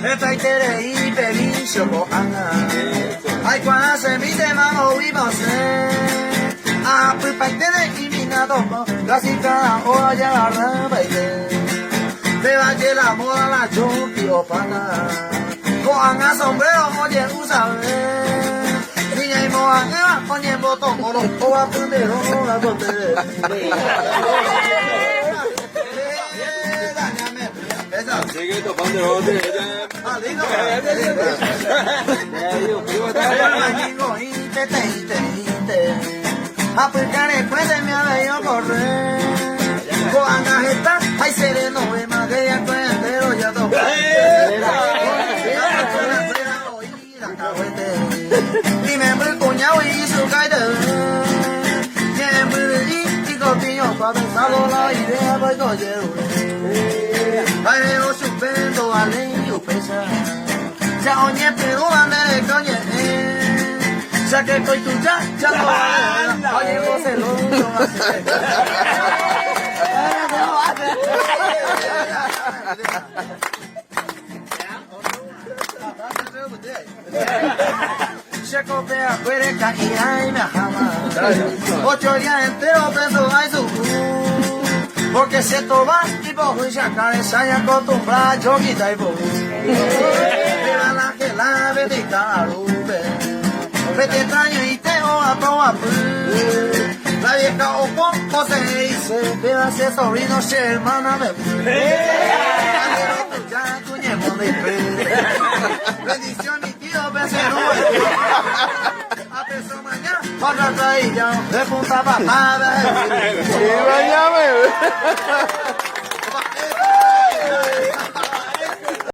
Esta itere y pelincho bohana. Ay, cuando se mi tema no vimos a pulpaitere y minado. Casi cada hora ya la baile. Te va que la moda la chupi o pana. Coanga sombrero, oye, usa. Niña y moa, oye, botón, oro, o a primero, la bote. Seguito, banderote. Aplicare puede me había correr. Coanga está, hay sereno, más de ya cuentero ya toca. Dime el cuñado y su caída. Para pensarlo la idea voy a ay, veo suspendo a ley o pesa. Ya oye, pero ande coñe. Ya que estoy tu ya lo va. Oye, vos se lo hace. Se copia, puede caer, ay, me jama. 8 días enteros preso, ay, su. Porque se toma y por ya cabeza y acostumbrada yo quita y por pero la que la ve de carube vete extraño y te a probar la vieja o poco se dice pero hace sobrino se hermana me ya tu ñemo de bendición mi tío becero a peso mañana otra traída de punta patada. Sí, bañame.